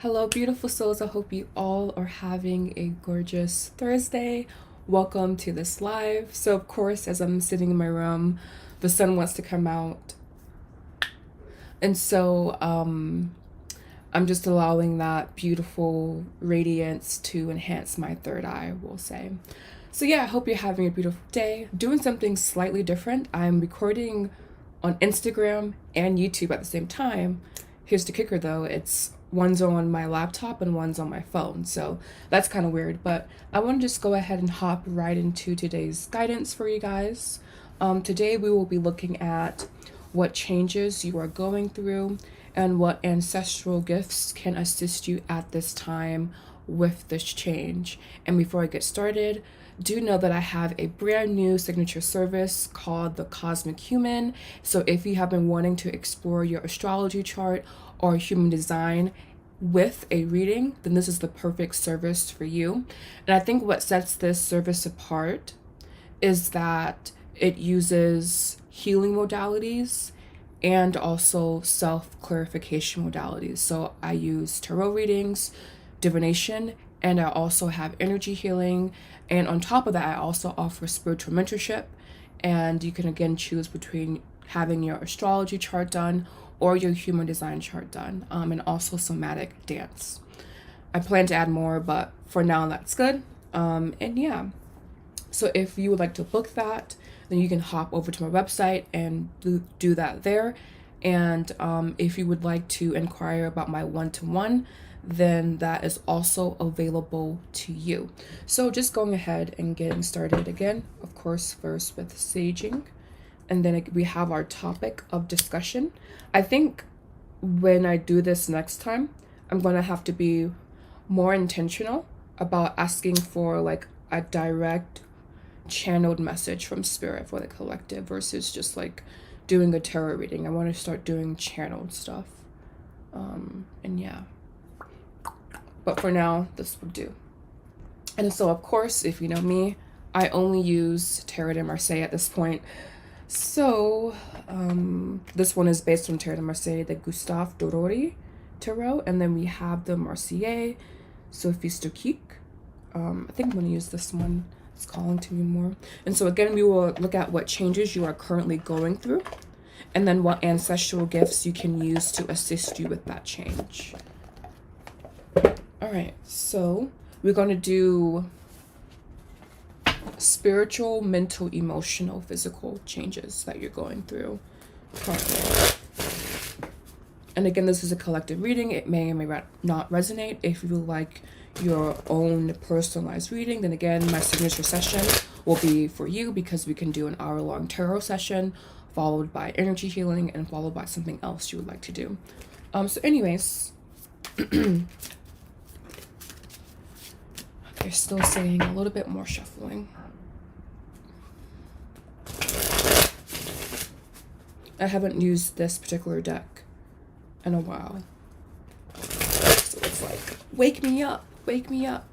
Hello, beautiful souls. I hope you all are having a gorgeous Thursday. Welcome to this live. So, of course, as I'm sitting in my room, the sun wants to come out. And so, I'm just allowing that beautiful radiance to enhance my third eye, we'll say. So, yeah, I hope you're having a beautiful day. Doing something slightly different. I'm recording on Instagram and YouTube at the same time. Here's the kicker though, one's on my laptop and one's on my phone, so that's kind of weird, but I want to just go ahead and hop right into today's guidance for you guys. Today we will be looking at what changes you are going through and what ancestral gifts can assist you at this time with this change. And before I get started, do know that I have a brand new signature service called the Cosmic Human. So if you have been wanting to explore your astrology chart or human design with a reading, then this is the perfect service for you. And I think what sets this service apart is that it uses healing modalities and also self-clarification modalities. So I use tarot readings, divination, and I also have energy healing. And on top of that, I also offer spiritual mentorship. And you can again choose between having your astrology chart done or your human design chart done, and also somatic dance. I plan to add more, but for now that's good. And yeah, so if you would like to book that, then you can hop over to my website and do that there. And if you would like to inquire about my one-to-one, then that is also available to you. So just going ahead and getting started again, of course, first with saging. And then we have our topic of discussion. I think when I do this next time, I'm going to have to be more intentional about asking for like a direct channeled message from spirit for the collective versus just like doing a tarot reading. I want to start doing channeled stuff. And yeah. But for now, this will do. And so, of course, if you know me, I only use Tarot de Marseille at this point. So, this one is based on Tarot de Marseille, the Gustave Dorori Tarot. And then we have the Marseillais, Sophie Stokic. I think I'm going to use this one. It's calling to me more. And so, again, we will look at what changes you are currently going through. And then what ancestral gifts you can use to assist you with that change. All right, so we're going to do spiritual, mental, emotional, physical changes that you're going through currently. And again, this is a collective reading. It may or may not resonate. If you like your own personalized reading, then again, my signature session will be for you because we can do an hour-long tarot session followed by energy healing and followed by something else you would like to do. So anyways, they're still saying a little bit more shuffling. I haven't used this particular deck in a while. So it's like, wake me up, wake me up.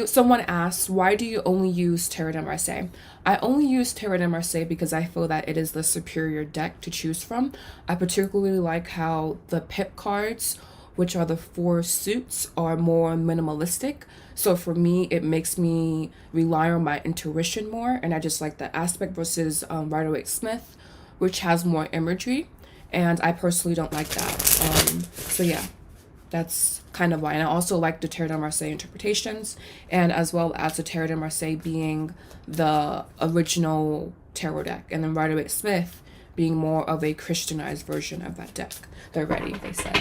Someone asked, why do you only use Tarot de Marseille? I only use Tarot de Marseille because I feel that it is the superior deck to choose from. I particularly like how the pip cards, which are the 4 suits, are more minimalistic. So for me, it makes me rely on my intuition more. And I just like that aspect versus Rider-Waite-Smith, which has more imagery. And I personally don't like that. So yeah, that's kind of why. And I also like the Tarot de Marseille interpretations, and as well as the Tarot de Marseille being the original tarot deck. And then Rider-Waite-Smith being more of a Christianized version of that deck. They're ready, they said.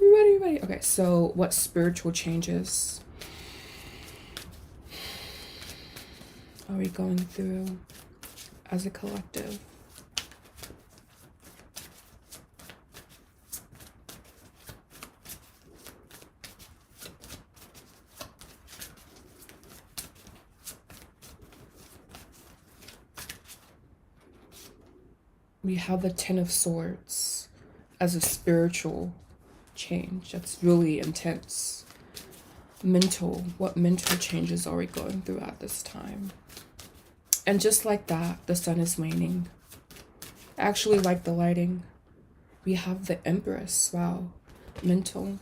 Ready. Okay, so what spiritual changes are we going through as a collective? We have the Ten of Swords as a spiritual change that's really intense. What mental changes are we going through at this time? And just like that, the sun is waning. I actually like the lighting. We have the Empress. Wow. Mental.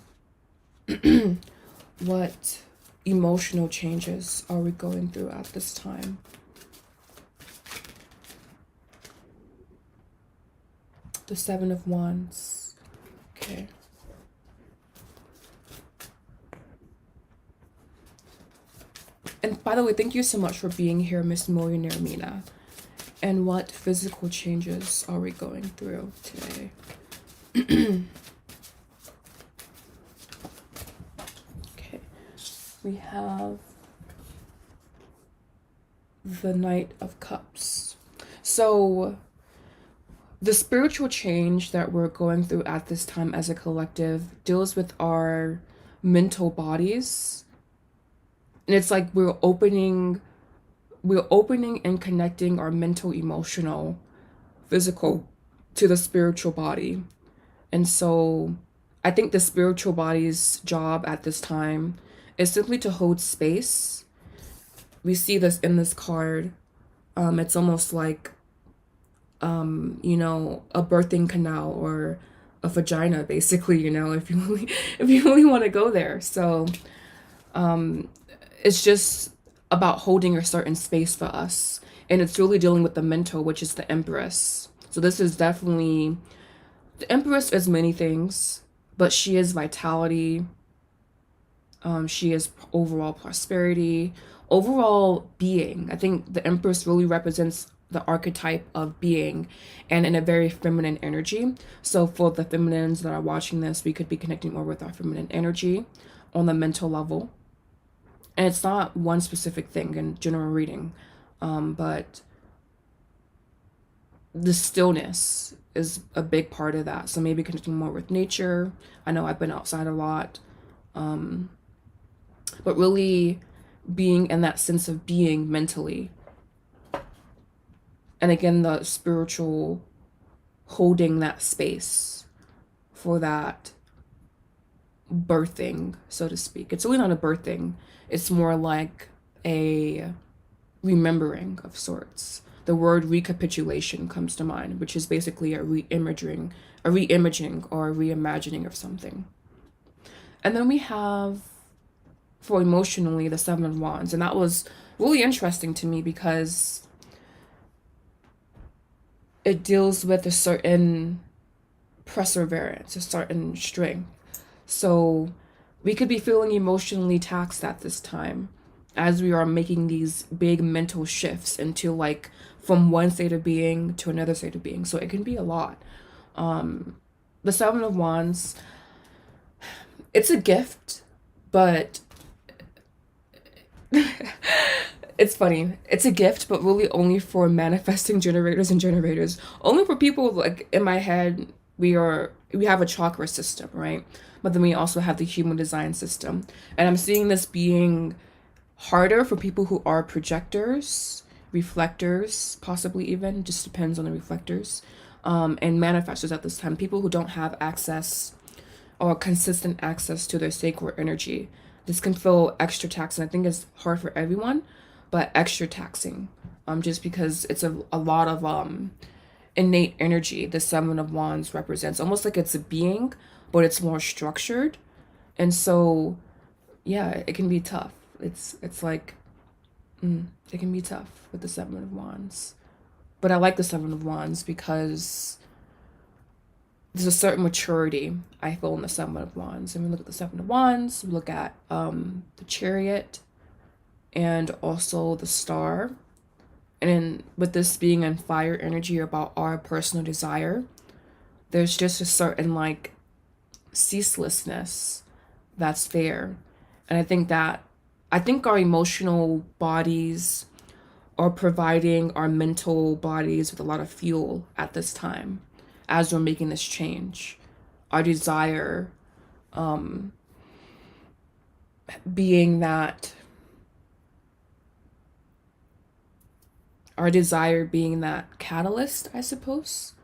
What emotional changes are we going through at this time? The Seven of Wands. Okay. And by the way, thank you so much for being here, Miss Millionaire Mina. And what physical changes are we going through today? Okay. We have the Knight of Cups. So the spiritual change that we're going through at this time as a collective deals with our mental bodies. And it's like we're opening and connecting our mental, emotional, physical to the spiritual body. And so I think the spiritual body's job at this time is simply to hold space. We see this in this card. It's almost like, you know, a birthing canal or a vagina, basically, you know, if you really want to go there. So it's just about holding a certain space for us. And it's really dealing with the mental, which is the Empress. So this is definitely, the Empress is many things, but she is vitality. She is overall prosperity, overall being. I think the Empress really represents the archetype of being and in a very feminine energy. So for the feminines that are watching this, we could be connecting more with our feminine energy on the mental level. And it's not one specific thing in general reading, but the stillness is a big part of that. So maybe connecting more with nature. I know I've been outside a lot, but really being in that sense of being mentally. And again, the spiritual holding that space for that birthing, so to speak. It's really not a birthing. It's more like a remembering of sorts. The word recapitulation comes to mind, which is basically a re-imaging or a reimagining of something. And then we have, for emotionally, the Seven of Wands. And that was really interesting to me because it deals with a certain perseverance, a certain strength. So we could be feeling emotionally taxed at this time as we are making these big mental shifts into like from one state of being to another state of being. So it can be a lot. The Seven of Wands, it's a gift, but it's funny. It's a gift, but really only for manifesting generators and generators. Only for people like in my head, we have a chakra system, right? But then we also have the human design system. And I'm seeing this being harder for people who are projectors, reflectors, possibly even, just depends on the reflectors, and manifestors at this time. People who don't have access or consistent access to their sacred energy. This can feel extra taxing. I think it's hard for everyone, but extra taxing, just because it's a lot of innate energy. The Seven of Wands represents almost like it's a being, but it's more structured. And so yeah, it can be tough. It's like it can be tough with the Seven of Wands, but I like the Seven of Wands because there's a certain maturity I feel in the Seven of Wands. And we look at the Seven of Wands, we look at the Chariot and also the Star. And then with this being in fire energy about our personal desire, there's just a certain like ceaselessness that's there. And I think our emotional bodies are providing our mental bodies with a lot of fuel at this time as we're making this change. Our desire being that catalyst, I suppose,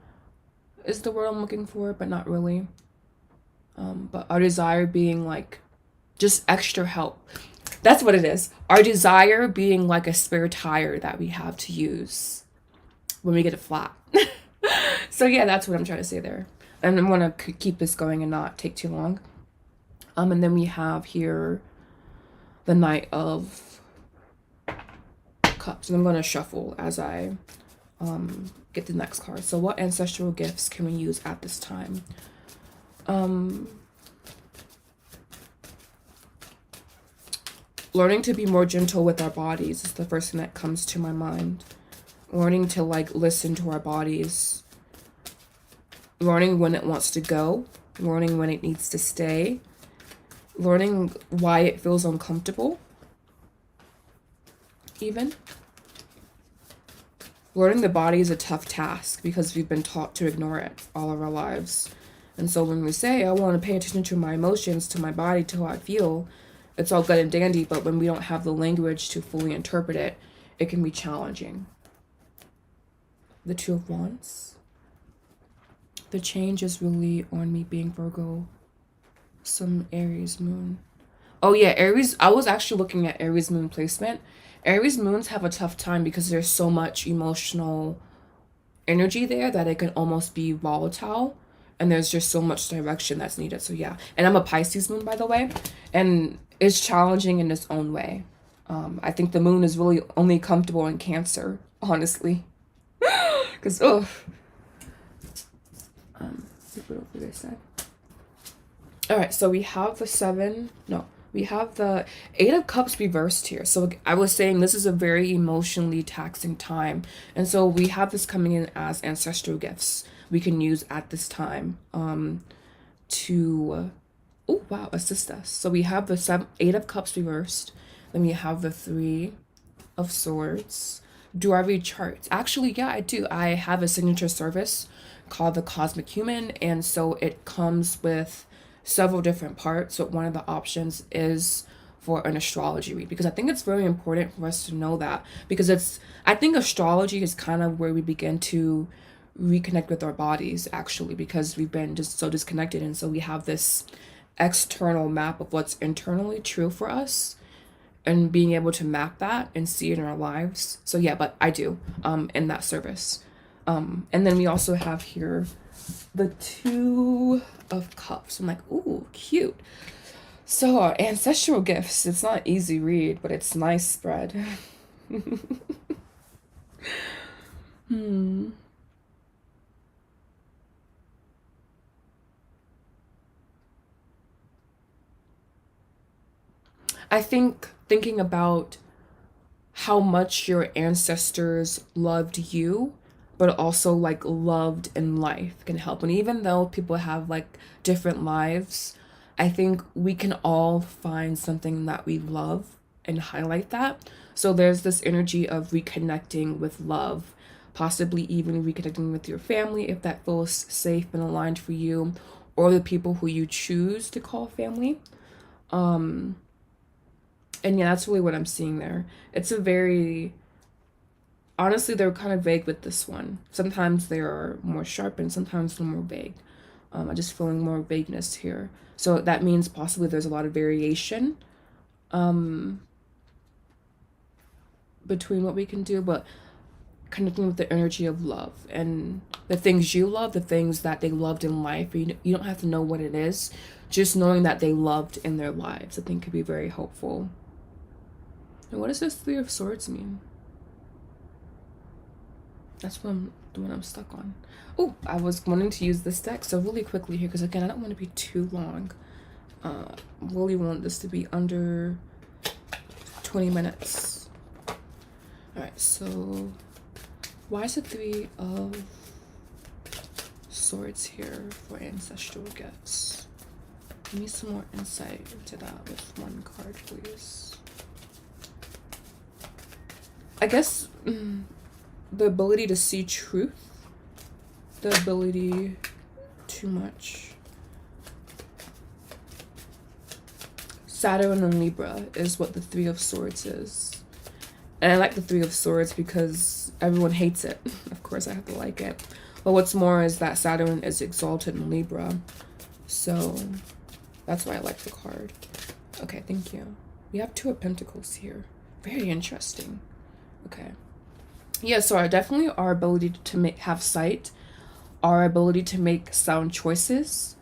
is the word I'm looking for, but not really. But our desire being like just extra help. That's what it is. Our desire being like a spare tire that we have to use when we get a flat. So yeah, that's what I'm trying to say there. And I want to keep this going and not take too long. And then we have here the Knight of Cups. And I'm going to shuffle as I get the next card. So what ancestral gifts can we use at this time? Learning to be more gentle with our bodies is the first thing that comes to my mind. Learning to like listen to our bodies. Learning when it wants to go. Learning when it needs to stay. Learning why it feels uncomfortable. Even. Learning the body is a tough task because we've been taught to ignore it all of our lives. And so when we say, I want to pay attention to my emotions, to my body, to how I feel, it's all good and dandy, but when we don't have the language to fully interpret it, it can be challenging. The Two of Wands. The change is really on me being Virgo. Some Aries moon. Oh yeah, Aries. I was actually looking at Aries moon placement. Aries moons have a tough time because there's so much emotional energy there that it can almost be volatile. And there's just so much direction that's needed. So yeah. And I'm a Pisces moon, by the way. And it's challenging in its own way. I think the moon is really only comfortable in Cancer, honestly. Because, oh. What over they said. Alright, so we have we have the Eight of Cups reversed here. So I was saying this is a very emotionally taxing time. And so we have this coming in as ancestral gifts we can use at this time to, oh wow, assist us. So we have the Eight of Cups reversed. Then we have the Three of Swords. Do I read charts? Actually, yeah, I do. I have a signature service called the Cosmic Human. And so it comes with several different parts. So one of the options is for an astrology read, because I think it's very important for us to know that, because I think astrology is kind of where we begin to reconnect with our bodies, actually, because we've been just so disconnected. And so we have this external map of what's internally true for us and being able to map that and see it in our lives. So yeah, but I do in that service. And then we also have here the Two of Cups. I'm like, ooh, cute. So ancestral gifts. It's not easy read, but it's nice spread. I think thinking about how much your ancestors loved you, but also like loved in life can help. And even though people have like different lives, I think we can all find something that we love and highlight that. So there's this energy of reconnecting with love, possibly even reconnecting with your family if that feels safe and aligned for you, or the people who you choose to call family. And yeah, that's really what I'm seeing there. It's a very, honestly, they're kind of vague with this one. Sometimes they are more sharp and sometimes they're more vague. I'm just feeling more vagueness here. So that means possibly there's a lot of variation between what we can do, but connecting with the energy of love and the things you love, the things that they loved in life. You don't have to know what it is. Just knowing that they loved in their lives, I think, could be very helpful. And what does this Three of Swords mean? That's the one I'm stuck on. Oh, I was wanting to use this deck, so really quickly here, because again, I don't want to be too long. Really want this to be under 20 minutes. Alright, so why is the Three of Swords here for ancestral gifts? Give me some more insight into that with one card, please. I guess the ability to see truth, the ability too much. Saturn and Libra is what the Three of Swords is. And I like the Three of Swords because everyone hates it. Of course, I have to like it. But what's more is that Saturn is exalted in Libra. So that's why I like the card. Okay, thank you. We have Two of Pentacles here. Very interesting. Okay. Yeah, so definitely our ability to have sight, our ability to make sound choices,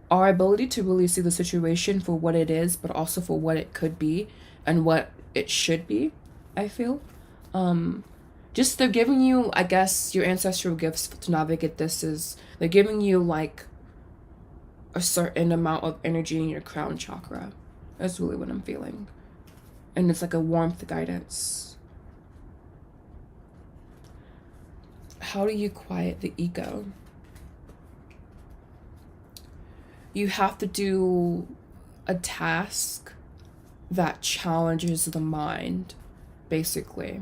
our ability to really see the situation for what it is, but also for what it could be and what it should be, I feel. Just they're giving you, I guess, your ancestral gifts to navigate this is they're giving you like a certain amount of energy in your crown chakra. That's really what I'm feeling. And it's like a warmth guidance. How do you quiet the ego? You have to do a task that challenges the mind, basically.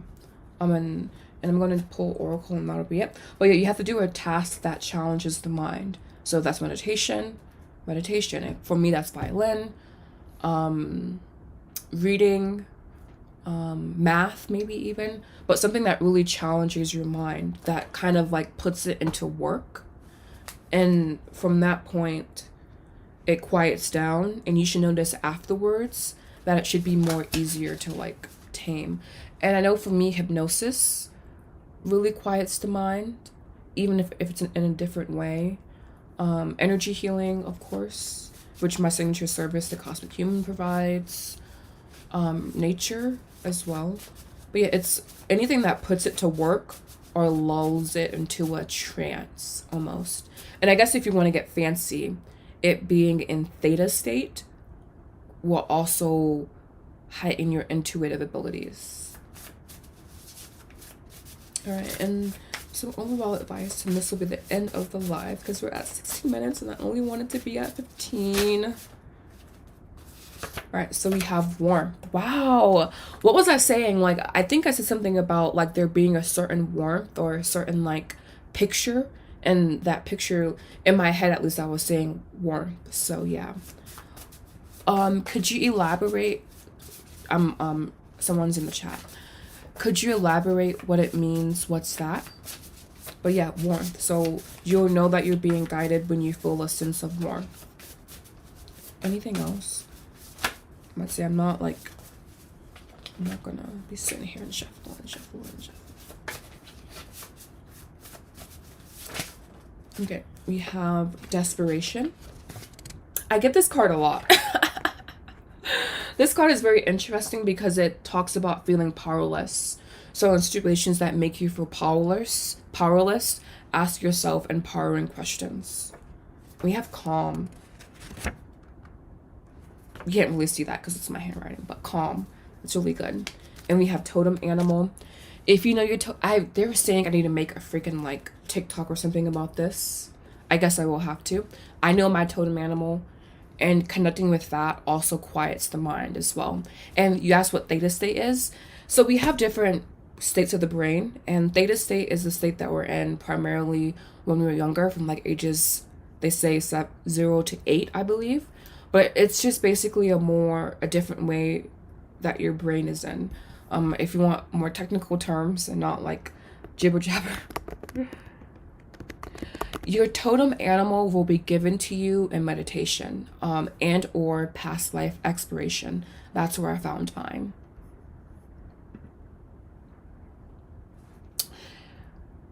And I'm going to pull Oracle and that'll be it. But yeah, you have to do a task that challenges the mind. So that's meditation. And for me, that's violin, reading, math, maybe even. But something that really challenges your mind, that kind of like puts it into work. And from that point, it quiets down, and you should notice afterwards that it should be more easier to like tame. And I know for me, hypnosis really quiets the mind, even if it's in a different way. Energy healing, of course, which my signature service, the Cosmic Human, provides. Nature as well. But yeah, it's anything that puts it to work or lulls it into a trance almost. And I guess if you want to get fancy, it being in theta state will also heighten your intuitive abilities. All right, and some overall advice, and this will be the end of the live because we're at 16 minutes and I only wanted to be at 15. All right, so we have warmth. Wow, what was I saying? Like, I think I said something about like there being a certain warmth or a certain like picture, and that picture in my head, at least, I was saying warmth. So yeah. Could you elaborate? Someone's in the chat. Could you elaborate what it means? What's that? But yeah, warmth. So you'll know that you're being guided when you feel a sense of warmth. Anything else? Let's say I'm not gonna be sitting here and shuffle. Okay, we have desperation. I get this card a lot. This card is very interesting because it talks about feeling powerless. So in situations that make you feel powerless, ask yourself empowering questions. We have calm. You can't really see that because it's my handwriting, but calm. It's really good. And we have totem animal. If you know your they were saying I need to make a freaking like TikTok or something about this. I guess I will have to. I know my totem animal, and connecting with that also quiets the mind as well. And you asked what theta state is. So we have different states of the brain, and theta state is the state that we're in primarily when we were younger, from like ages, they say 0 to 8, I believe. But it's just basically a different way that your brain is in. If you want more technical terms and not like jibber jabber. Your totem animal will be given to you in meditation, and or past life exploration. That's where I found mine.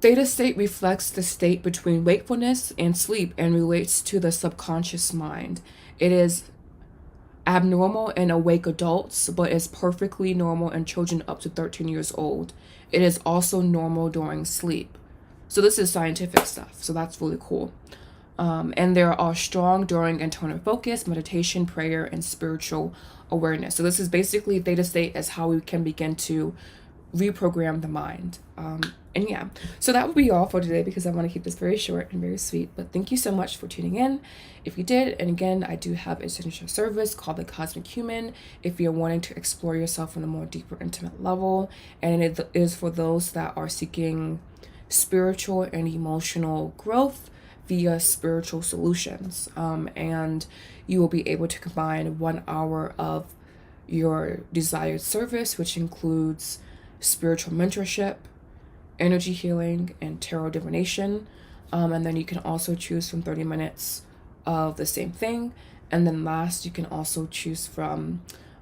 Theta state reflects the state between wakefulness and sleep and relates to the subconscious mind. It is abnormal in awake adults, but is perfectly normal in children up to 13 years old. It is also normal during sleep. So this is scientific stuff, so that's really cool. And there are strong during internal focus, meditation, prayer, and spiritual awareness. So this is basically theta state as how we can begin to reprogram the mind. And yeah, so that would be all for today because I want to keep this very short and very sweet. But thank you so much for tuning in. If you did, and again, I do have a signature service called the Cosmic Human if you're wanting to explore yourself on a more deeper, intimate level. And it is for those that are seeking spiritual and emotional growth via spiritual solutions. And you will be able to combine 1 hour of your desired service, which includes spiritual mentorship, energy healing, and tarot divination. And then you can also choose from 30 minutes of the same thing. And then last, you can also choose from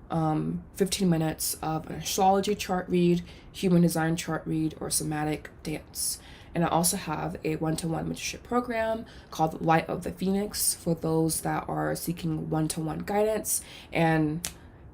15 minutes of an astrology chart read, human design chart read, or somatic dance. And I also have a one-to-one mentorship program called Light of the Phoenix for those that are seeking one-to-one guidance and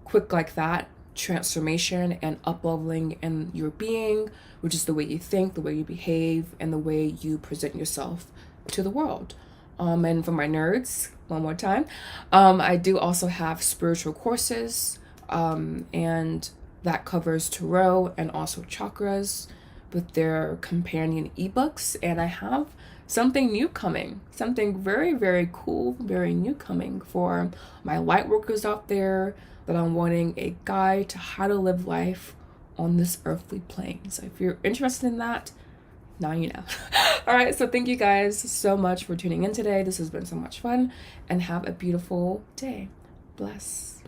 quick like that transformation and up-leveling in your being, which is the way you think, the way you behave, and the way you present yourself to the world. And for my nerds, one more time, I do also have spiritual courses, and that covers tarot and also chakras with their companion ebooks. And I have something new coming, something very, very cool, very new coming for my light workers out there that I'm wanting a guide to how to live life on this earthly plane. So if you're interested in that, now you know. All right, so thank you guys so much for tuning in today. This has been so much fun, and have a beautiful day. Bless.